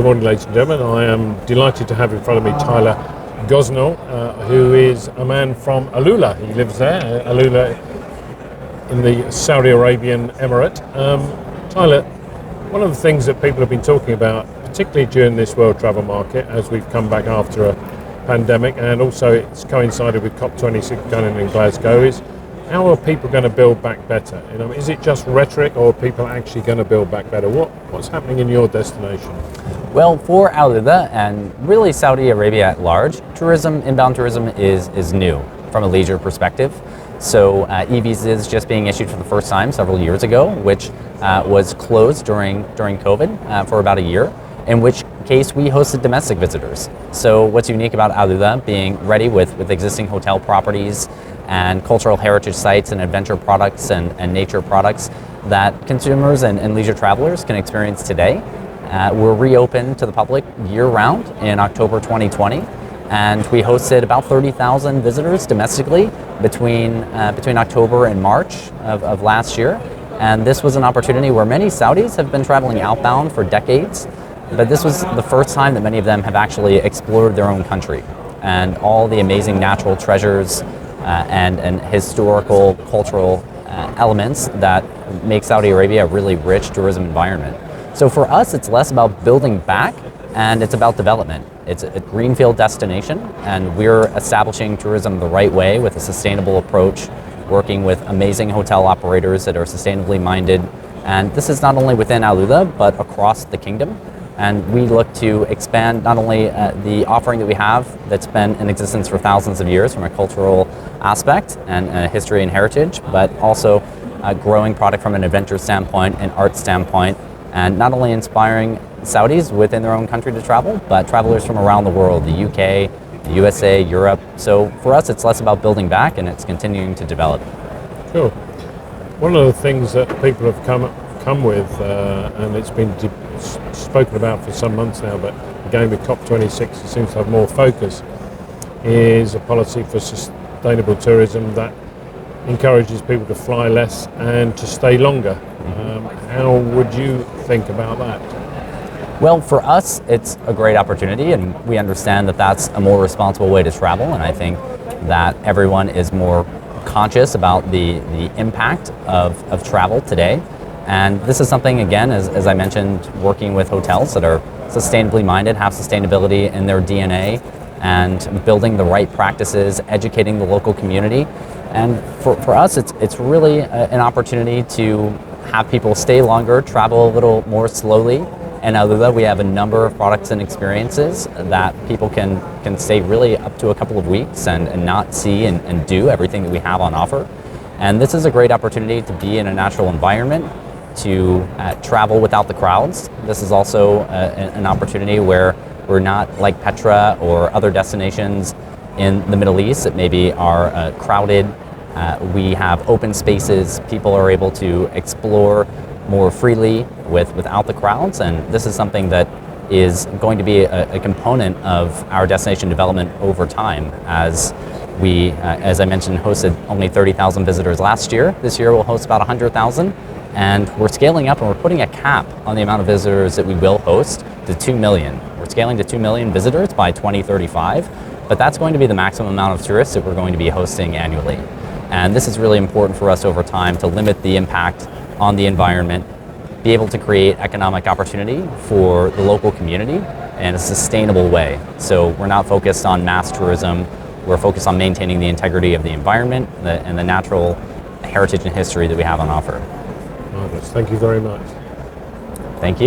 Good morning, ladies and gentlemen. I am delighted to have in front of me Tyler Gosnell, who is a man from Alula. He lives there, Alula in the Saudi Arabian Emirate. Tyler, one of the things that people have been talking about, particularly during this world travel market, as we've come back after a pandemic, and also it's coincided with COP26 going in Glasgow, is how are people going to build back better? Is it just rhetoric, or are people actually going to build back better? What's happening in your destination? Well, for Alula and really Saudi Arabia at large, inbound tourism is new from a leisure perspective. So e-visa is just being issued for the first time several years ago, which was closed during COVID for about a year, in which case we hosted domestic visitors. So what's unique about Alula being ready with existing hotel properties and cultural heritage sites and adventure products and nature products that consumers and leisure travelers can experience today. We're reopened to the public year-round in October 2020, and we hosted about 30,000 visitors domestically between October and March of last year. And this was an opportunity where many Saudis have been traveling outbound for decades, but this was the first time that many of them have actually explored their own country and all the amazing natural treasures and historical, cultural elements that make Saudi Arabia a really rich tourism environment. So for us, it's less about building back and it's about development. It's a greenfield destination, and we're establishing tourism the right way with a sustainable approach, working with amazing hotel operators that are sustainably minded. And this is not only within Alula, but across the kingdom. And we look to expand not only the offering that we have that's been in existence for thousands of years from a cultural aspect and history and heritage, but also a growing product from an adventure standpoint and art standpoint, and not only inspiring Saudis within their own country to travel, but travelers from around the world, the UK, the USA, Europe. So for us, it's less about building back and it's continuing to develop. Sure. One of the things that people have come with, and it's been spoken about for some months now, but again with COP26 it seems to have more focus, is a policy for sustainable tourism that encourages people to fly less and to stay longer. How would you think about that? Well, for us, it's a great opportunity, and we understand that that's a more responsible way to travel, and I think that everyone is more conscious about the impact of travel today. And this is something, again, as I mentioned, working with hotels that are sustainably minded, have sustainability in their DNA, and building the right practices, educating the local community. And for us, it's really an opportunity to have people stay longer, travel a little more slowly. And out of that, we have a number of products and experiences that people can stay really up to a couple of weeks and not see and do everything that we have on offer. And this is a great opportunity to be in a natural environment, to travel without the crowds. This is also an opportunity where we're not like Petra or other destinations in the Middle East that maybe are crowded. We have open spaces. People are able to explore more freely without the crowds, and this is something that is going to be a component of our destination development over time. As we, as I mentioned, hosted only 30,000 visitors last year. This year we'll host about 100,000, and we're scaling up and we're putting a cap on the amount of visitors that we will host to 2 million. We're scaling to 2 million visitors by 2035, but that's going to be the maximum amount of tourists that we're going to be hosting annually. And this is really important for us over time to limit the impact on the environment, be able to create economic opportunity for the local community in a sustainable way. So we're not focused on mass tourism, we're focused on maintaining the integrity of the environment and the natural heritage and history that we have on offer. Marvelous. Thank you very much. Thank you.